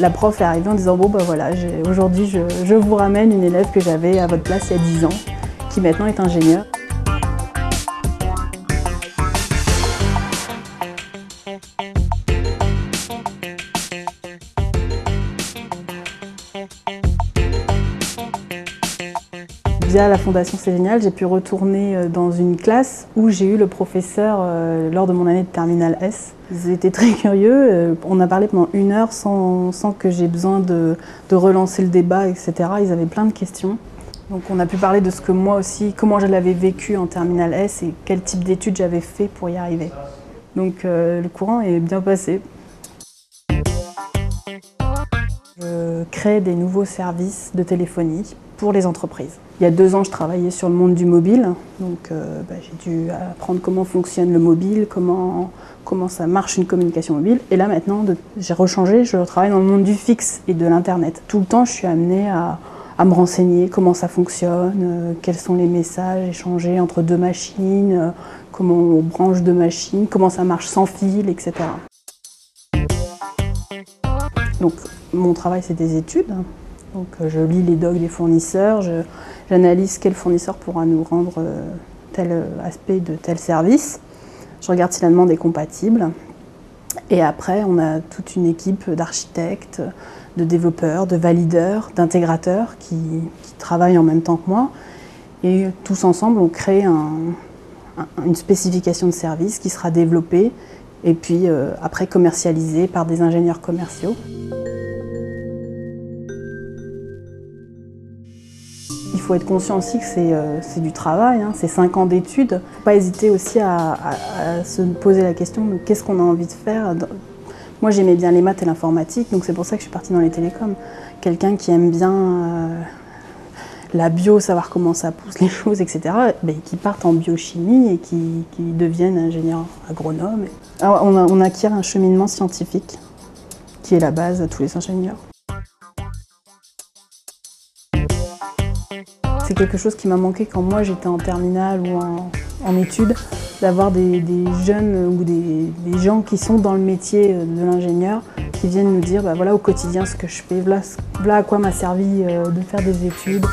La prof est arrivée en disant « Bon, bah voilà, aujourd'hui je vous ramène une élève que j'avais à votre place il y a 10 ans, qui maintenant est ingénieure. » Via la Fondation C'est Génial, j'ai pu retourner dans une classe où j'ai eu le professeur lors de mon année de terminale S. Ils étaient très curieux, on a parlé pendant 1 heure sans que j'ai besoin de relancer le débat, etc. Ils avaient plein de questions. Donc on a pu parler de ce que moi aussi, comment je l'avais vécu en terminale S et quel type d'études j'avais fait pour y arriver. Donc le courant est bien passé. Je crée des nouveaux services de téléphonie pour les entreprises. Il y a 2 ans, je travaillais sur le monde du mobile, donc j'ai dû apprendre comment fonctionne le mobile, comment ça marche une communication mobile. Et là maintenant, j'ai rechangé, je travaille dans le monde du fixe et de l'internet. Tout le temps, je suis amenée à me renseigner comment ça fonctionne, quels sont les messages échangés entre 2 machines, comment on branche 2 machines, comment ça marche sans fil, etc. Donc mon travail, c'est des études. Donc, je lis les docs des fournisseurs, j'analyse quel fournisseur pourra nous rendre tel aspect de tel service. Je regarde si la demande est compatible. Et après, on a toute une équipe d'architectes, de développeurs, de valideurs, d'intégrateurs qui travaillent en même temps que moi. Et tous ensemble, on crée une spécification de service qui sera développée et puis après commercialisée par des ingénieurs commerciaux. Il faut être conscient aussi que c'est du travail, hein, c'est 5 ans d'études. Il ne faut pas hésiter aussi à se poser la question de qu'est-ce qu'on a envie de faire. Moi j'aimais bien les maths et l'informatique, donc c'est pour ça que je suis partie dans les télécoms. Quelqu'un qui aime bien la bio, savoir comment ça pousse les choses, etc., qui partent en biochimie et qui deviennent ingénieurs agronomes. Alors, on acquiert un cheminement scientifique qui est la base à tous les ingénieurs. C'est quelque chose qui m'a manqué quand moi j'étais en terminale ou en études, d'avoir des jeunes ou des gens qui sont dans le métier de l'ingénieur, qui viennent nous dire voilà au quotidien ce que je fais, voilà à quoi m'a servi de faire des études.